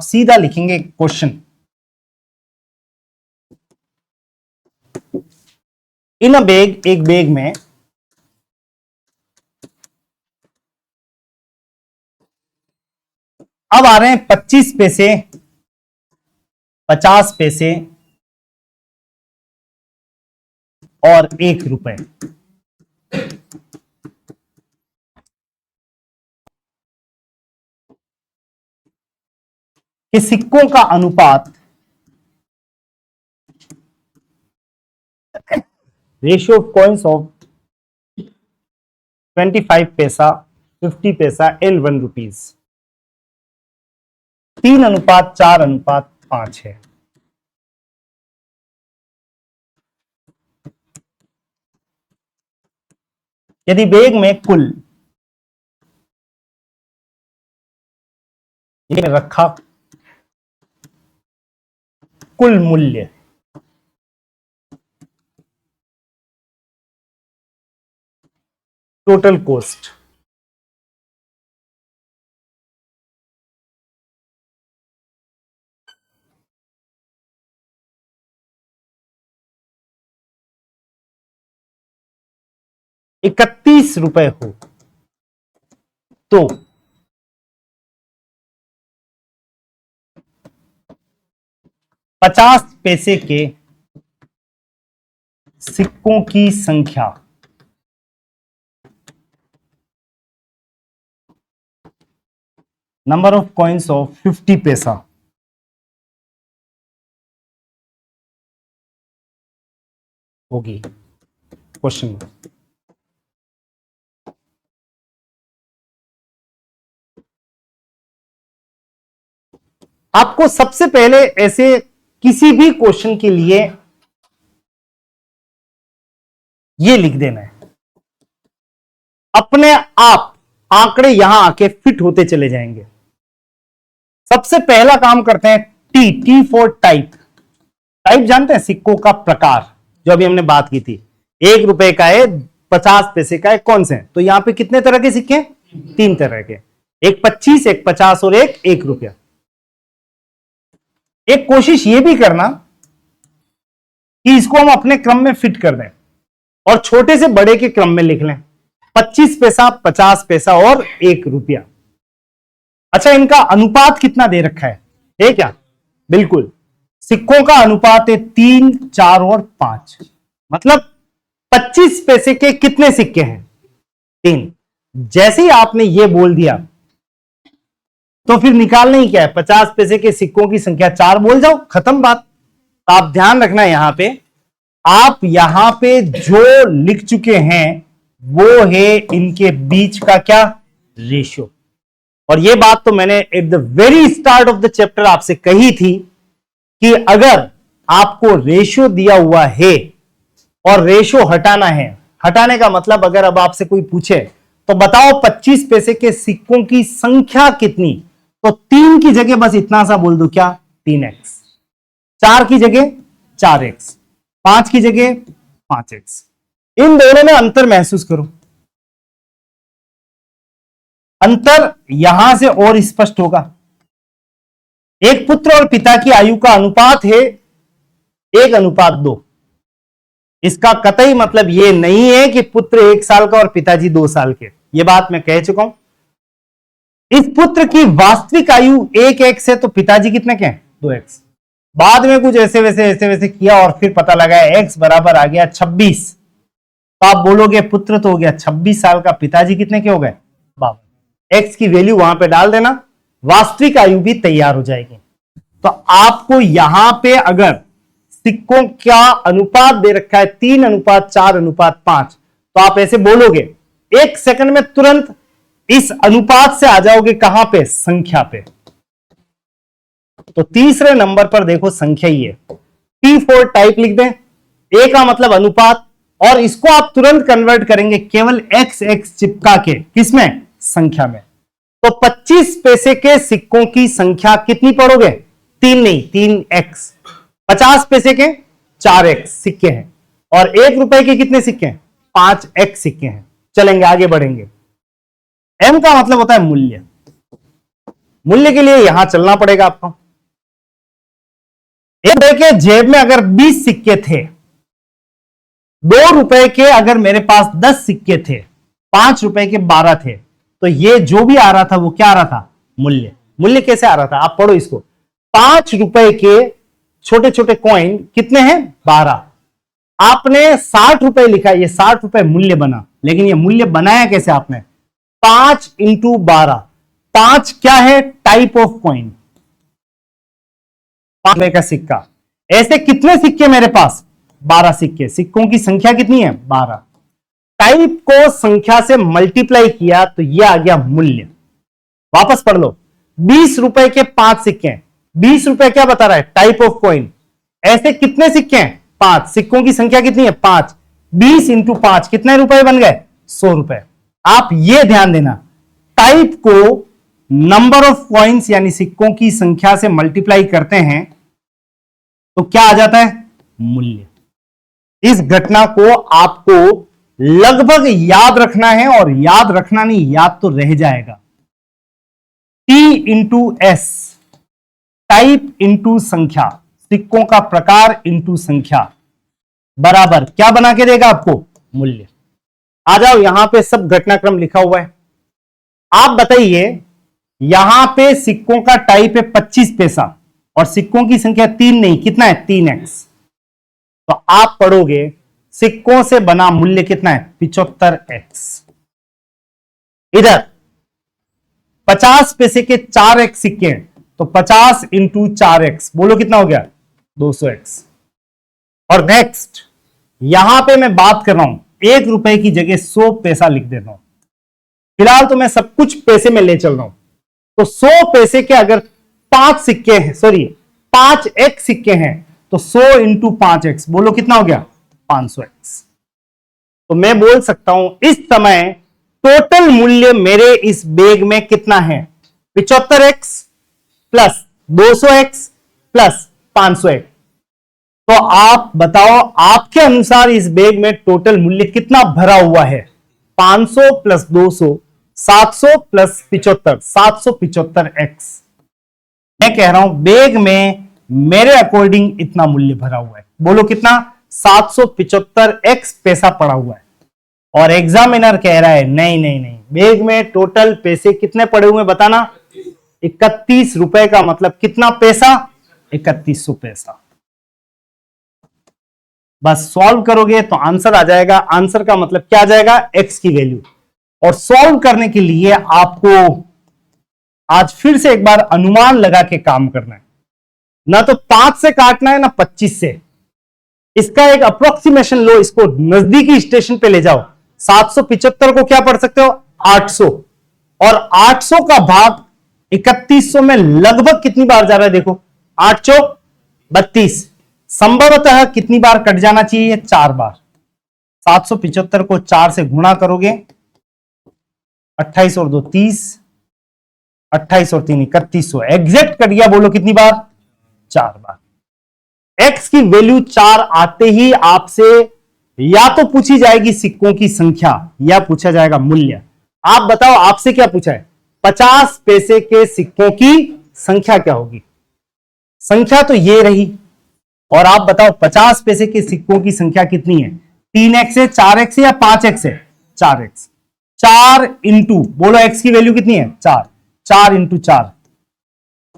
सीधा लिखेंगे क्वेश्चन। इन अ बैग, एक बैग में अब आ रहे हैं 25 पैसे, 50 पैसे और 1 रुपए। कि सिक्कों का अनुपात, रेशियो ऑफ कॉइन्स ऑफ 25 पैसा, 50 पैसा एंड 1 रुपीज 3:4:5 है। यदि बैग में कुल ये रखा कुल मूल्य टोटल कॉस्ट ₹31 हो तो ₹50 पैसे के सिक्कों की संख्या नंबर ऑफ कॉइन्स ऑफ 50 पैसा होगी। क्वेश्चन आपको सबसे पहले ऐसे किसी भी क्वेश्चन के लिए ये लिख देना है, अपने आप आंकड़े यहां आके फिट होते चले जाएंगे। सबसे पहला काम करते हैं टी फॉर टाइप। टाइप जानते हैं, सिक्कों का प्रकार, जो अभी हमने बात की थी। 1 रुपए का है, 50 पैसे का है, कौन से हैं? तो यहां पे कितने तरह के सिक्के हैं? 3 तरह के, एक 25, एक 50 और एक 1 रुपया। एक कोशिश ये भी करना कि इसको हम अपने क्रम में फिट कर दें और छोटे से बड़े के क्रम में लिख लें। 25 पैसा, 50 पैसा और 1 रुपया। अच्छा, इनका अनुपात कितना दे रखा है क्या? बिल्कुल, सिक्कों का अनुपात है 3, 4 और 5। मतलब 25 पैसे के कितने सिक्के हैं? 3। जैसे ही आपने ये बोल दिया तो फिर निकालना ही क्या है? 50 पैसे के सिक्कों की संख्या 4 बोल जाओ, खत्म बात। आप ध्यान रखना, यहां पे आप यहां पे जो लिख चुके हैं वो है इनके बीच का क्या? रेशियो। और ये बात तो मैंने at the very start of the chapter आपसे कही थी कि अगर आपको रेशियो दिया हुआ है और रेशियो हटाना है, हटाने का मतलब अगर अब आपसे कोई पूछे तो बताओ 25 पैसे के सिक्कों की संख्या कितनी, तो 3 की जगह बस इतना सा बोल दो, क्या? 3x। 4 की जगह 4x, 5 की जगह 5x। इन दोनों में अंतर महसूस करो। अंतर यहां से और स्पष्ट होगा। एक पुत्र और पिता की आयु का अनुपात है 1:2। इसका कतई मतलब यह नहीं है कि पुत्र 1 साल का और पिताजी 2 साल के। यह बात मैं कह चुका हूं। इस पुत्र की वास्तविक आयु 1x है तो पिताजी कितने के हैं? 2x। बाद में कुछ ऐसे वैसे किया और फिर पता लगा x बराबर आ गया 26, तो आप बोलोगे पुत्र तो हो गया 26 साल का, पिताजी कितने के हो गए? 52। x की वैल्यू वहां पे डाल देना, वास्तविक आयु भी तैयार हो जाएगी। तो आपको यहां पे अगर सिक्कों का अनुपात दे रखा है 3:4:5, तो आप ऐसे बोलोगे, 1 सेकंड में तुरंत इस अनुपात से आ जाओगे कहां पे? संख्या पे। तो तीसरे नंबर पर देखो संख्या ही है, T फॉर टाइप लिख दें। A का मतलब अनुपात, और इसको आप तुरंत कन्वर्ट करेंगे केवल x चिपका के, किसमें? संख्या में। तो 25 पैसे के सिक्कों की संख्या कितनी पढ़ोगे? 3 नहीं, 3x। 50 पैसे के 4x सिक्के हैं और 1 रुपए के कितने सिक्के हैं? 5x सिक्के हैं। चलेंगे आगे बढ़ेंगे। M का मतलब होता है मूल्य। मूल्य के लिए यहां चलना पड़ेगा आपको। एक देखिए, जेब में अगर 20 सिक्के थे, 2 रुपए के अगर मेरे पास 10 सिक्के थे, 5 रुपए के 12 थे, तो ये जो भी आ रहा था वो क्या आ रहा था? मूल्य। मूल्य कैसे आ रहा था? आप पढ़ो इसको। 5 रुपए के छोटे छोटे कॉइन कितने हैं? 12। आपने 60 रुपए लिखा, ये 60 रुपए मूल्य बना, लेकिन ये मूल्य बनाया कैसे आपने? 5 इंटू 12। 5 क्या है? टाइप ऑफ कॉइन, 5 रुपए का सिक्का। ऐसे कितने सिक्के मेरे पास? 12 सिक्के। सिक्कों की संख्या कितनी है? 12। टाइप को संख्या से मल्टीप्लाई किया तो यह आ गया मूल्य। वापस पढ़ लो। 20 रुपए के 5 सिक्के हैं। 20 रुपए क्या बता रहा है? Type of coin. ऐसे कितने सिक्के हैं? 5। सिक्कों की संख्या कितनी है? 5। 20 इंटू 5 कितने रुपए बन गए? 100 रुपए। आप ये ध्यान देना, टाइप को नंबर ऑफ कॉइन्स यानी सिक्कों की संख्या से मल्टीप्लाई करते हैं तो क्या आ जाता है? मूल्य। इस घटना को आपको लगभग याद रखना है, और याद रखना नहीं, याद तो रह जाएगा। T into S, type into संख्या, सिक्कों का प्रकार इंटू संख्या, बराबर क्या बना के देगा आपको? मूल्य। आ जाओ, यहां पे सब घटनाक्रम लिखा हुआ है। आप बताइए, यहां पे सिक्कों का टाइप है 25 पैसा और सिक्कों की संख्या 3 नहीं, कितना है? 3x। तो आप पढ़ोगे सिक्कों से बना मूल्य कितना है? 75x। इधर 50 पैसे के 4x सिक्के हैं, तो 50 इंटू 4x, बोलो कितना हो गया? 200x। और नेक्स्ट, यहां पे मैं बात कर रहा हूं, 1 रुपए की जगह 100 पैसा लिख देता हूं। फिलहाल तो मैं सब कुछ पैसे में ले चल रहा हूं। तो 100 पैसे के अगर 5 सिक्के हैं, सॉरी 5x सिक्के हैं, तो 100 इंटू 5x, बोलो कितना हो गया? 500x। तो मैं बोल सकता हूं इस समय टोटल मूल्य मेरे इस बैग में कितना है? 75x plus 200x plus 500x। तो आप बताओ, आपके अनुसार इस बैग में टोटल मूल्य कितना भरा हुआ है? 500 प्लस 200, 700 प्लस 75, 775x। मैं कह रहा हूं बैग में मेरे अकॉर्डिंग इतना मूल्य भरा हुआ है। बोलो कितना? 775x पैसा पड़ा हुआ है। और एग्जामिनर कह रहा है नहीं नहीं नहीं, बैग में टोटल पैसे कितने पड़े हुए बताना? 31 रुपए का मतलब कितना पैसा? 3100 पैसा। बस सॉल्व करोगे तो आंसर आ जाएगा। आंसर का मतलब क्या आ जाएगा? x की वैल्यू। और सॉल्व करने के लिए आपको आज फिर से एक बार अनुमान लगा के काम करना है। ना तो 5 से काटना है ना 25 से। इसका एक अप्रोक्सीमेशन लो, इसको नजदीकी स्टेशन पे ले जाओ। 775 को क्या पढ़ सकते हो? 800। और 800 का भाग 3100 में लगभग कितनी बार जा रहा है? देखो, 8 चौक 32, संभवतः कितनी बार कट जाना चाहिए? 4 बार। 775 को 4 से गुणा करोगे, 28 और 2 30, 28 और 3 3100, एग्जैक्ट कट गया। बोलो कितनी बार? 4 बार। x की वैल्यू 4 आते ही आपसे या तो पूछी जाएगी सिक्कों की संख्या या पूछा जाएगा मूल्य। आप बताओ, आपसे क्या पूछा है? 50 पैसे के सिक्कों की संख्या क्या होगी? संख्या तो ये रही। और आप बताओ 50 पैसे के सिक्कों की संख्या कितनी है? 3x है, 4x है या 5x है? 4x। 4 इंटू, बोलो x की वैल्यू कितनी है? 4। 4 इंटू 4,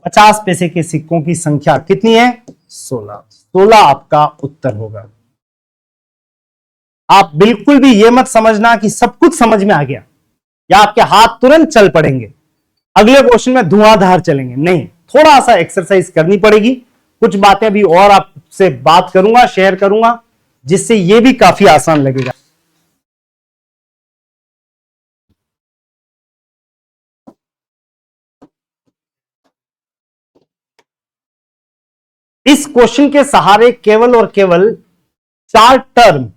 50 पैसे के सिक्कों की संख्या कितनी है? 16। 16 आपका उत्तर होगा। आप बिल्कुल भी ये मत समझना कि सब कुछ समझ में आ गया या आपके हाथ तुरंत चल पड़ेंगे, अगले क्वेश्चन में धुआंधार चलेंगे। नहीं, थोड़ा सा एक्सरसाइज करनी पड़ेगी। कुछ बातें अभी और आपसे बात करूंगा, शेयर करूंगा, जिससे ये भी काफी आसान लगेगा। इस क्वेश्चन के सहारे केवल और केवल 4 टर्म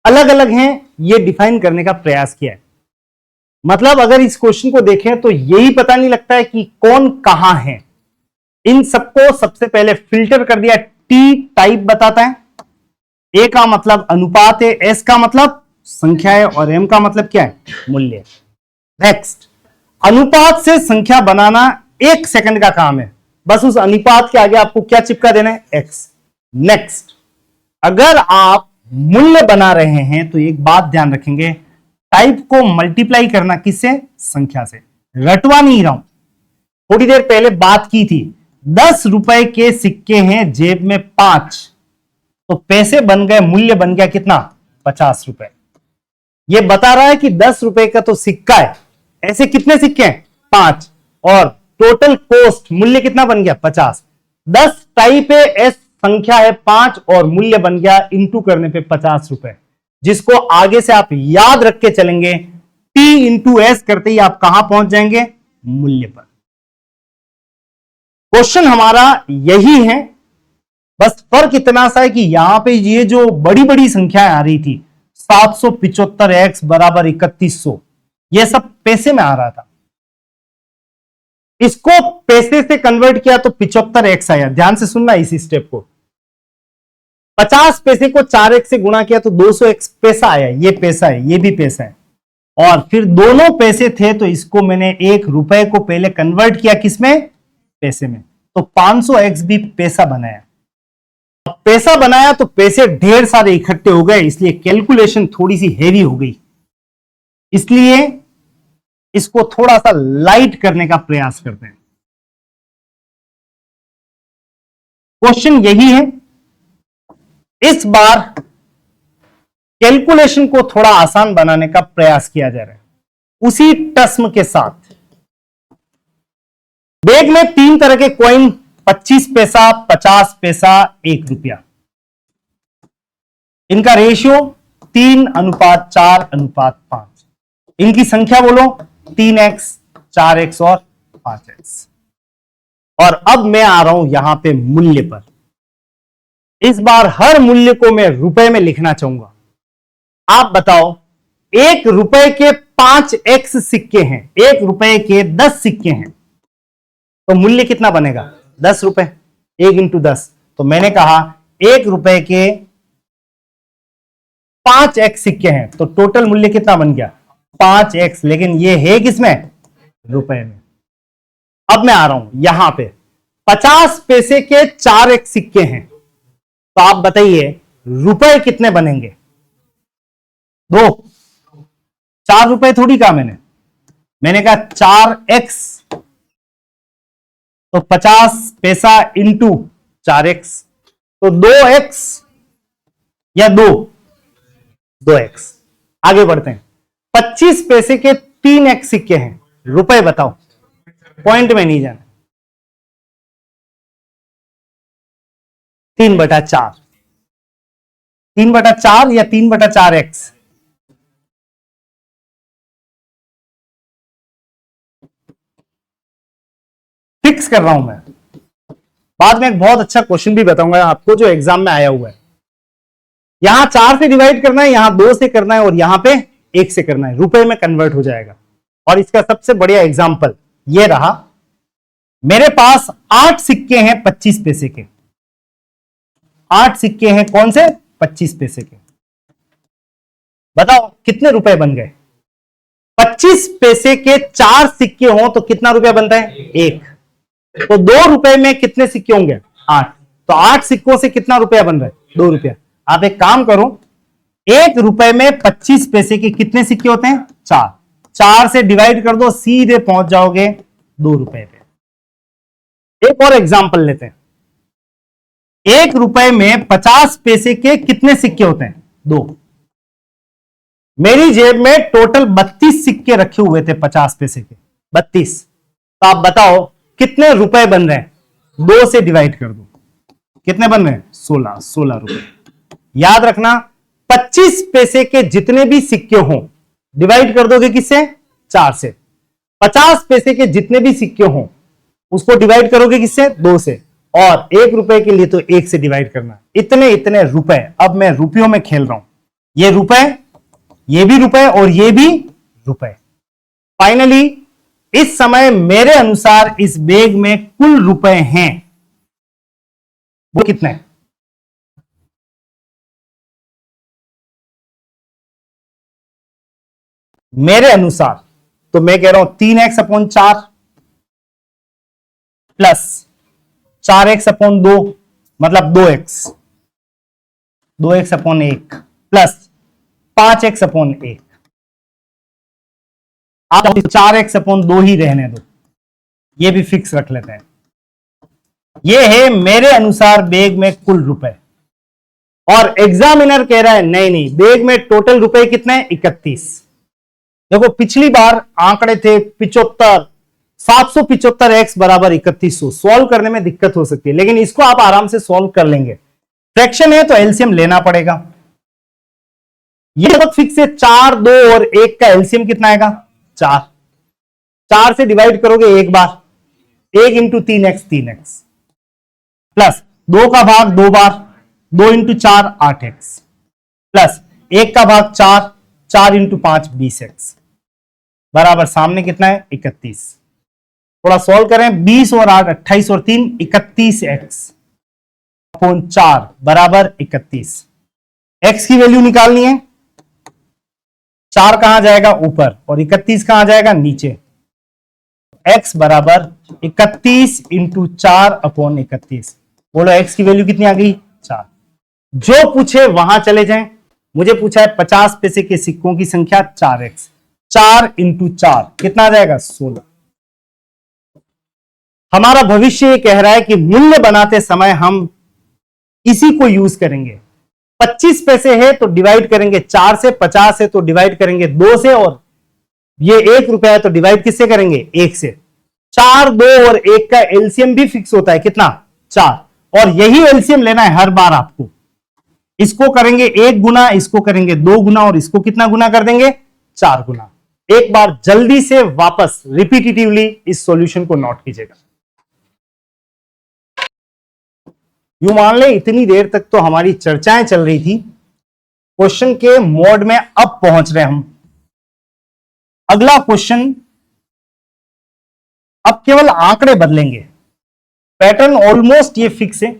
अलग अलग हैं, ये डिफाइन करने का प्रयास किया है। मतलब अगर इस क्वेश्चन को देखें तो यही पता नहीं लगता है कि कौन कहां है। इन सबको सबसे पहले फिल्टर कर दिया। टी टाइप बताता है, ए का मतलब अनुपात है, एस का मतलब संख्या है, और एम का मतलब क्या है? मूल्य। नेक्स्ट, अनुपात से संख्या बनाना 1 सेकंड का काम है, बस उस अनुपात के आगे आपको क्या चिपका देना है, एक्स। नेक्स्ट, अगर आप मूल्य बना रहे हैं तो एक बात ध्यान रखेंगे, टाइप को मल्टीप्लाई करना किससे, संख्या से। रटवा नहीं रहा हूं, थोड़ी देर पहले बात की थी, 10 रुपए के सिक्के हैं, जेब में 5, तो पैसे बन गए, मूल्य बन गया कितना, 50 रुपए। ये बता रहा है कि 10 रुपए का तो सिक्का है, ऐसे कितने सिक्के हैं, 5, और टोटल कॉस्ट मूल्य कितना बन गया, 50। 10 टाइप है, एस संख्या है 5, और मूल्य बन गया इंटू करने पे 50 रुपए, जिसको आगे से आप याद रख के चलेंगे, टी इंटू एस करते ही आप कहां पहुंच जाएंगे, मूल्य पर। क्वेश्चन हमारा यही है, बस फर्क इतना सा है कि यहां पे ये जो बड़ी बड़ी संख्याएं आ रही थी, 775x बराबर 3100, ये सब पैसे में आ रहा था, इसको पैसे से कन्वर्ट किया तो 75x आया। ध्यान से सुनना इस स्टेप को, 50 पैसे को 4x से गुणा किया तो 200x पैसा आया, ये पैसा है, ये भी पैसा है, और फिर दोनों पैसे थे तो इसको मैंने 1 रुपए को पहले कन्वर्ट किया किसमें, पैसे में, तो 500x भी पैसा बनाया। अब पैसा बनाया तो पैसे ढेर सारे इकट्ठे हो गए, इसलिए कैलकुलेशन थोड़ी सी हेवी हो गई, इसलिए इसको थोड़ा सा लाइट करने का प्रयास करते हैं। क्वेश्चन यही है, इस बार कैलकुलेशन को थोड़ा आसान बनाने का प्रयास किया जा रहा है, उसी टस्म के साथ। बैग में 3 तरह के कॉइन, 25 पैसा, 50 पैसा, 1 रुपया, इनका रेशियो 3:4:5, इनकी संख्या बोलो 3x, 4x और 5x। और अब मैं आ रहा हूं यहां पे मूल्य पर। इस बार हर मूल्य को मैं रुपए में लिखना चाहूंगा। आप बताओ, 1 रुपए के 5x सिक्के हैं, 1 रुपए के 10 सिक्के हैं, तो मूल्य कितना बनेगा, 10 रुपए, 1 इंटू 10। तो मैंने कहा 1 रुपए के 5x सिक्के हैं, तो टोटल मूल्य कितना बन गया, 5x, लेकिन ये है किसमें, रुपए में। अब मैं आ रहा हूं यहां पे, 50 पैसे के 4x सिक्के हैं, तो आप बताइए रुपए कितने बनेंगे, 2। 4 रुपए थोड़ी कहा मैंने कहा 4x, तो 50 पैसा इंटू 4x, तो 2x या 2x। आगे बढ़ते हैं, 25 पैसे के 3x सिक्के हैं, रुपए बताओ, पॉइंट में नहीं जाना, 3/4, 3/4 या 3/4x, फिक्स कर रहा हूं मैं। बाद में एक बहुत अच्छा क्वेश्चन भी बताऊंगा आपको जो एग्जाम में आया हुआ है। यहां 4 से डिवाइड करना है, यहां 2 से करना है, और यहां पे 1 से करना है, रुपए में कन्वर्ट हो जाएगा। और इसका सबसे बढ़िया एग्जाम्पल ये रहा, मेरे पास 8 सिक्के हैं 25 पैसे के, 8 सिक्के हैं कौन से, 25 पैसे के। बताओ कितने रुपए बन गए, 25 पैसे के 4 सिक्के हो तो कितना रुपया बनता है, 1। तो 2 रुपए में कितने सिक्के होंगे, 8, तो 8 सिक्कों से कितना रुपया बन रहा है, 2 रुपया। आप एक काम करो, 1 रुपए में 25 पैसे के कितने सिक्के होते हैं, 4, 4 से डिवाइड कर दो, सीधे पहुंच जाओगे 2 रुपए पे। एक और एग्जांपल लेते हैं, 1 रुपए में 50 पैसे के कितने सिक्के होते हैं, 2। मेरी जेब में टोटल 32 सिक्के रखे हुए थे 50 पैसे के, 32। तो आप बताओ कितने रुपए बन रहे हैं, 2 से डिवाइड कर दो, कितने बन रहे हैं, 16 रुपए। याद रखना, 25 पैसे के जितने भी सिक्के हों डिवाइड कर दोगे किससे, 4 से। 50 पैसे के जितने भी सिक्के हों उसको डिवाइड करोगे किससे, 2 से। और 1 रुपए के लिए तो 1 से डिवाइड करना। इतने रुपए। अब मैं रुपयों में खेल रहा हूं, ये रुपए, ये भी रुपए और ये भी रुपए। फाइनली इस समय मेरे अनुसार इस बैग में कुल रुपए हैं वो कितने, मेरे अनुसार तो मैं कह रहा हूं 3x/4, प्लस 4x अपॉन 2 मतलब 2x, 2x upon 1 plus 5x upon 1। आप 4x अपॉन 2 ही रहने दो, ये भी फिक्स रख लेते हैं। ये है मेरे अनुसार बैग में कुल रुपए, और एग्जामिनर कह रहा है नहीं नहीं बैग में टोटल रुपए कितने हैं 31। देखो पिछली बार आंकड़े थे 75, 775 x बराबर 3100। सॉल्व करने में दिक्कत हो सकती है, लेकिन इसको आप आराम से सॉल्व कर लेंगे। फ्रैक्शन है तो एलसीएम लेना पड़ेगा। ये बहुत फिक्स है, 4, 2 और 1 का एलसीएम कितना आएगा 4। 4 से डिवाइड करोगे एक बार, 1 इंटू 3x 3x प्लस 2 का भाग 2 बार, 2 इंटू 4 8x प्लस 1 का भाग 4, 4 इंटू 5 20x बराबर सामने कितना है 31। थोड़ा सॉल्व करें, 20 और 8 28 और 3 31x अपॉन 4 बराबर 31। x की वैल्यू निकालनी है, 4 कहां जाएगा ऊपर और 31 कहां जाएगा नीचे। x बराबर 31 इंटू 4 अपॉन 31। बोलो x की वैल्यू कितनी आ गई 4। जो पूछे वहां चले जाएं। मुझे पूछा है 50 पैसे के सिक्कों की संख्या 4x, 4 इंटू 4 कितना आ जाएगा 16। हमारा भविष्य ये कह रहा है कि मूल्य बनाते समय हम इसी को यूज करेंगे। 25 पैसे है तो डिवाइड करेंगे 4 से, 50 है तो डिवाइड करेंगे 2 से, और ये 1 रुपया है तो डिवाइड किससे करेंगे 1 से। 4, 2 और 1 का एलसीएम भी फिक्स होता है कितना 4, और यही एलसीएम लेना है हर बार आपको। इसको करेंगे 1 गुना, इसको करेंगे 2 गुना, और इसको कितना गुना कर देंगे 4 गुना। एक बार जल्दी से वापस रिपीटिटिवली इस सॉल्यूशन को नोट कीजिएगा। यूं मान ले इतनी देर तक तो हमारी चर्चाएं चल रही थी, क्वेश्चन के मोड में अब पहुंच रहे हम। अगला क्वेश्चन, अब केवल आंकड़े बदलेंगे, पैटर्न ऑलमोस्ट ये फिक्स है।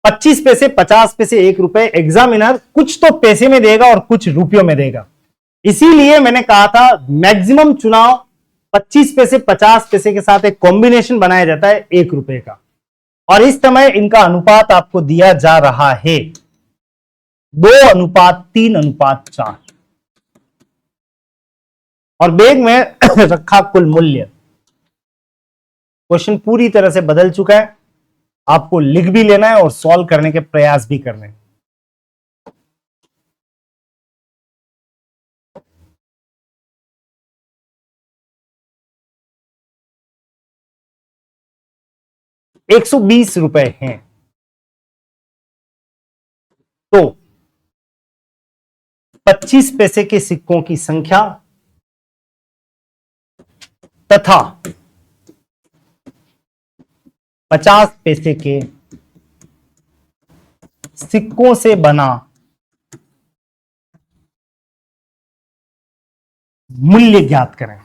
25 पैसे, 50 पैसे, 1 रुपए। एग्जामिनर कुछ तो पैसे में देगा और कुछ रुपयों में देगा, इसीलिए मैंने कहा था मैक्सिमम चुनाव 25 पैसे 50 पैसे के साथ एक कॉम्बिनेशन बनाया जाता है 1 रुपए का, और इस समय इनका अनुपात आपको दिया जा रहा है 2:3:4, और बैग में रखा कुल मूल्य। क्वेश्चन पूरी तरह से बदल चुका है, आपको लिख भी लेना है और सॉल्व करने के प्रयास भी करने हैं। ₹120 हैं तो 25 पैसे के सिक्कों की संख्या तथा 50 पैसे के सिक्कों से बना मूल्य ज्ञात करें।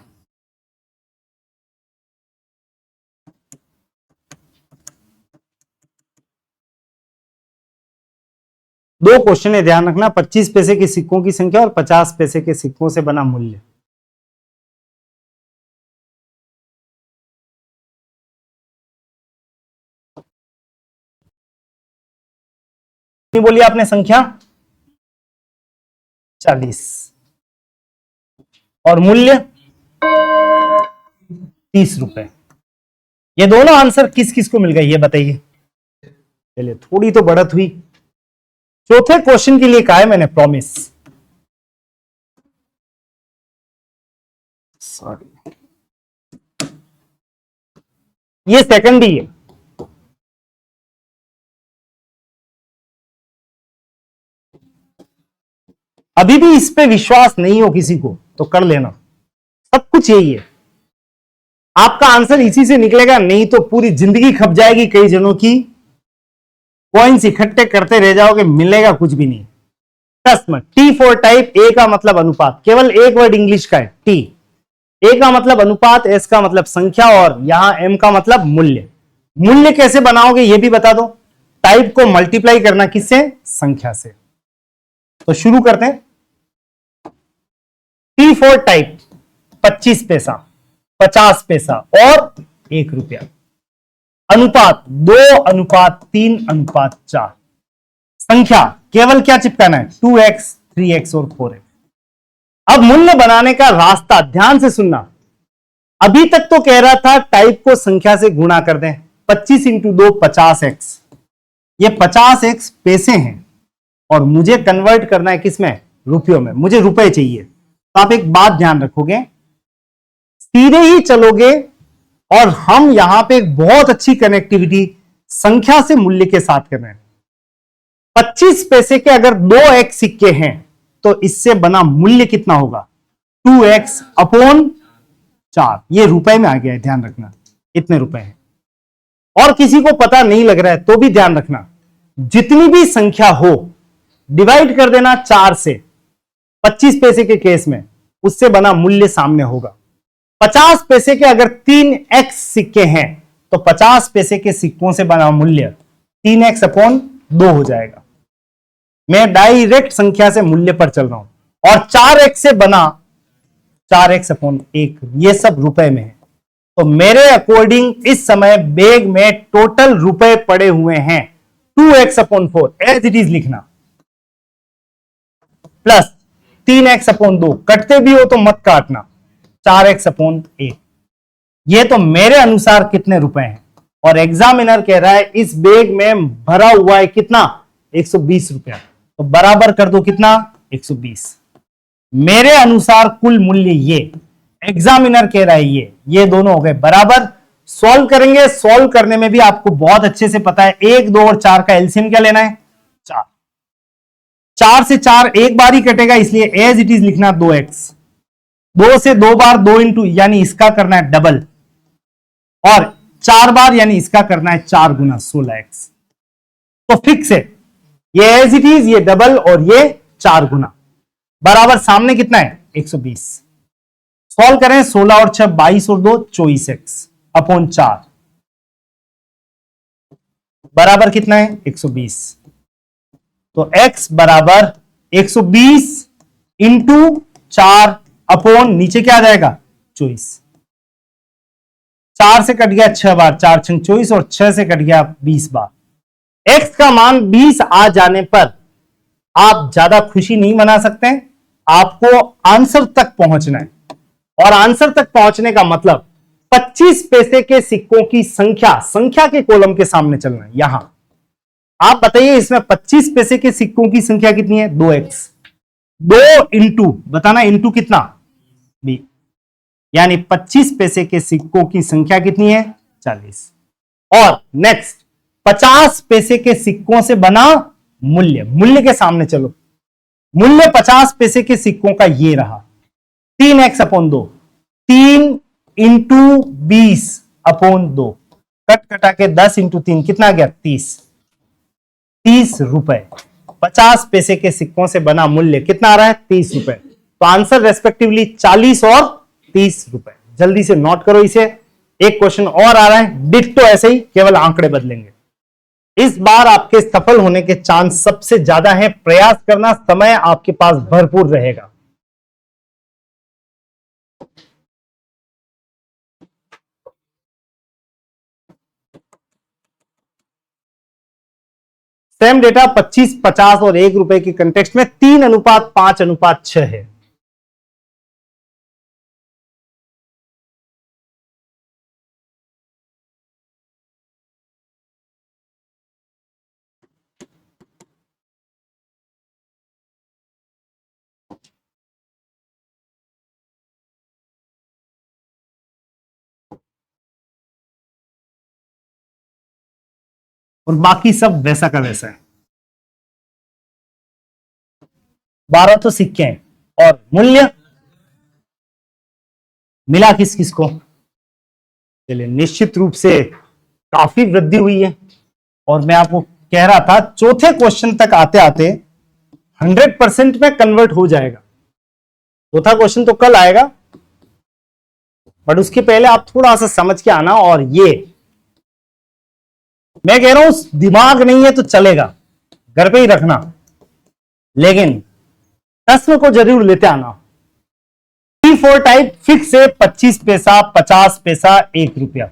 दो क्वेश्चन है, ध्यान रखना, 25 पैसे के सिक्कों की संख्या और 50 पैसे के सिक्कों से बना मूल्य। बोलिए आपने संख्या 40 और मूल्य 30 रुपए। ये दोनों आंसर किस किस को मिल गए ये बताइए। चलिए थोड़ी तो बढ़त हुई। चौथे क्वेश्चन के लिए कहा है मैंने प्रॉमिस, सॉरी ये सेकंड ही है। अभी भी इस पे विश्वास नहीं हो किसी को तो कर लेना, सब कुछ यही है। आपका आंसर इसी से निकलेगा, नहीं तो पूरी जिंदगी खप जाएगी कई जनों की, कॉइन्स इकट्ठे करते रह जाओगे, मिलेगा कुछ भी नहीं। ट्रस्ट में टी फॉर टाइप, ए का मतलब अनुपात, केवल एक वर्ड इंग्लिश का है टी। ए का मतलब अनुपात, एस का मतलब संख्या, और यहां एम का मतलब मूल्य। मूल्य कैसे बनाओगे ये भी बता दो। टाइप को मल्टीप्लाई करना किससे, संख्या से। तो शुरू करते हैं। टी फॉर टाइप 25 पैसा, 50 पैसा और 1 रुपया। अनुपात 2:3:4। संख्या केवल क्या चिपकाना है, 2x 3x और 4x। अब मूल्य बनाने का रास्ता ध्यान से सुनना। अभी तक तो कह रहा था टाइप को संख्या से गुणा कर दें, 25 इंटू 2 50x। ये 50x पैसे हैं और मुझे कन्वर्ट करना है किसमें, रुपयों में। मुझे रुपए चाहिए। तो आप एक बात ध्यान रखोगे, सीधे ही चलोगे और हम यहां पे एक बहुत अच्छी कनेक्टिविटी संख्या से मूल्य के साथ कर रहे हैं। 25 पैसे के अगर 2x सिक्के हैं तो इससे बना मूल्य कितना होगा, 2x/4। ये रुपए में आ गया है, ध्यान रखना इतने रुपए हैं। और किसी को पता नहीं लग रहा है तो भी ध्यान रखना, जितनी भी संख्या हो डिवाइड कर देना 4 से। 25 पैसे के केस में उससे बना मूल्य सामने होगा। 50 पैसे के अगर 3x सिक्के हैं तो 50 पैसे के सिक्कों से बना मूल्य 3x/2 हो जाएगा। मैं डायरेक्ट संख्या से मूल्य पर चल रहा हूं। और 4x से बना 4x/1, ये सब रुपए में है। तो मेरे अकॉर्डिंग इस समय बैग में टोटल रुपए पड़े हुए हैं 2x/4 एज इट इज लिखना, प्लस 3x/2, कटते भी हो तो मत काटना, 4x/1। ये तो मेरे अनुसार कितने रुपए हैं। और एग्जामिनर कह रहा है इस बैग में भरा हुआ है कितना, 120 रुपया। तो बराबर कर दो कितना, 120। मेरे अनुसार कुल मूल्य ये, एग्जामिनर कह रहा है ये दोनों हो गए बराबर। सॉल्व करेंगे, सॉल्व करने में भी आपको बहुत अच्छे से पता है 1, 2 और 4 का एलसीएम क्या लेना है, 4। 4 से 4 एक बार ही कटेगा, इसलिए एज इट इज लिखना 2x। 2 से 2 बार 2 इंटू, यानी इसका करना है डबल, और 4 बार यानी इसका करना है 4 गुना 16x। तो फिक्स है ये एज इट इज, ये डबल और ये 4 गुना बराबर सामने कितना है 120। सॉल्व करें, 16 और 6 22 और 2 24x/4 बराबर कितना है 120। तो x बराबर 120 इंटू 4 अपॉन नीचे क्या आ जाएगा 24। 4 से कट गया 6 बार, 4 6 24 और 6 से कट गया 20 बार। x का मान 20 आ जाने पर आप ज्यादा खुशी नहीं मना सकते, आपको आंसर तक पहुंचना है। और आंसर तक पहुंचने का मतलब 25 पैसे के सिक्कों की संख्या के कॉलम के सामने चलना है। यहां आप बताइए इसमें 25 पैसे के सिक्कों की संख्या कितनी है, 2x। 2 इंटू बताना, इंटू कितना 20, यानी 25 पैसे के सिक्कों की संख्या कितनी है 40। और नेक्स्ट 50 पैसे के सिक्कों से बना मूल्य के सामने चलो। मूल्य 50 पैसे के सिक्कों का ये रहा, 3x/2, 3 इंटू 20/2, कट कटा के 10 इंटू 3 कितना गया 30 रुपए। 50 पैसे के सिक्कों से बना मूल्य कितना आ रहा है 30 रुपए। तो आंसर रेस्पेक्टिवली 40 और 30 रुपए। जल्दी से नोट करो इसे। एक क्वेश्चन और आ रहा है डिट्टो ऐसे ही, केवल आंकड़े बदलेंगे। इस बार आपके सफल होने के चांस सबसे ज्यादा है। प्रयास करना, समय आपके पास भरपूर रहेगा। सेम डेटा 25, 50 और 1 रुपए के कंटेक्स्ट में 3:5:6 है। और बाकी सब वैसा का वैसा है। 12 तो सिक्के हैं और मूल्य मिला किस किस को, चलिए निश्चित रूप से काफी वृद्धि हुई है। और मैं आपको कह रहा था चौथे क्वेश्चन तक आते आते 100% में कन्वर्ट हो जाएगा। चौथा क्वेश्चन तो कल आएगा, बट उसके पहले आप थोड़ा सा समझ के आना। और ये मैं कह रहा हूं दिमाग नहीं है तो चलेगा, घर पे ही रखना, लेकिन तस्वीर को जरूर लेते आना। 3-4 टाइप फिक्स है, 25 पैसा, 50 पैसा, 1 रुपया।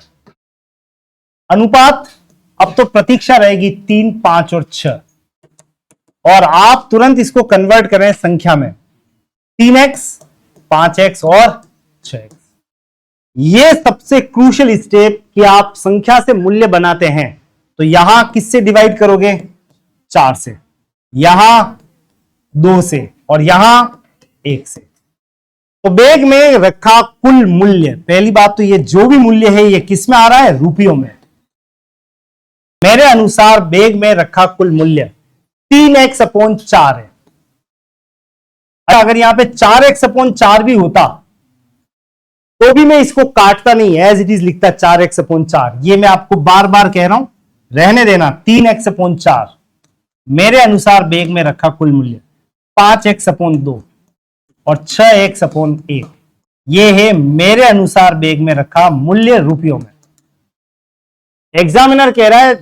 अनुपात, अब तो प्रतीक्षा रहेगी 3, 5 और 6, और आप तुरंत इसको कन्वर्ट करें संख्या में, 3x, 5x और 6x। ये सबसे क्रूशियल स्टेप कि आप संख्या से मूल्य बनाते हैं तो यहां किससे डिवाइड करोगे? 4 से, यहां 2 से और यहां 1 से। तो बैग में रखा कुल मूल्य, पहली बात तो ये जो भी मूल्य है ये किस में आ रहा है? रुपयों में। मेरे अनुसार बैग में रखा कुल मूल्य 3x/4 है। अगर यहां पे 4x/4 भी होता तो भी मैं इसको काटता नहीं, एज इट इज लिखता 4x/4। ये मैं आपको बार बार कह रहा हूं, रहने देना। 3x/4 मेरे अनुसार बैग में रखा कुल मूल्य 5x/2 और 6x/1। ये है मेरे अनुसार बैग में रखा मूल्य रुपयों में। एग्जामिनर कह रहा है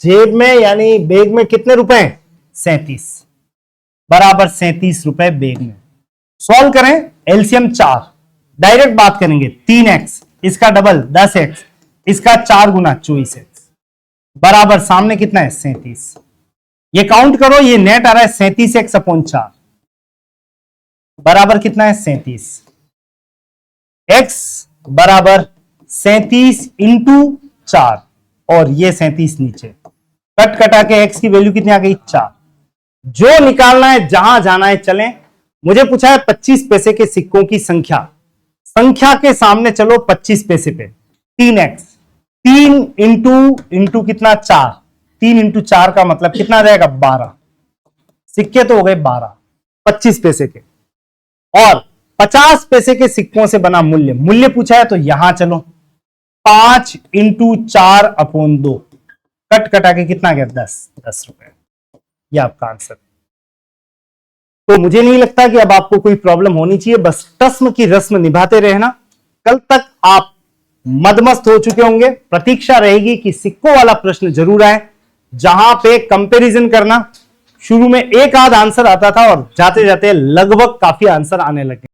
जेब में यानी बैग में कितने रुपए हैं? 37, बराबर 37 रुपए बैग में। सॉल्व करें, एलसीएम 4, डायरेक्ट बात करेंगे। 3x, इसका डबल 10x, इसका 4 गुना 24x, बराबर सामने कितना है? 37। ये काउंट करो, ये नेट आ रहा है 37x/4, बराबर कितना है? 37। x बराबर 37 इंटू 4 और ये 37 नीचे, कट कटा के x की वैल्यू कितनी आ गई? 4। जो निकालना है, जहां जाना है चलें। मुझे पूछा है 25 पैसे के सिक्कों की संख्या, संख्या के सामने चलो 25 पैसे पे। 3x, 3 इंटू कितना? 4। 3 इंटू 4 का मतलब कितना रहेगा? 12। सिक्के तो हो गए 12 25 पैसे के। और 50 पैसे के सिक्कों से बना मूल्य, मूल्य पूछा है तो यहां चलो, 5 इंटू 4/2, कट कटा के कितना गया? 10 रुपए। यह आपका आंसर। तो मुझे नहीं लगता कि अब आपको कोई प्रॉब्लम होनी चाहिए, बस टस्म की रस्म निभाते रहना। कल तक आप मदमस्त हो चुके होंगे। प्रतीक्षा रहेगी कि सिक्कों वाला प्रश्न जरूर आए, जहां पे कंपैरिजन करना। शुरू में एक आध आंसर आता था और जाते जाते लगभग काफी आंसर आने लगे।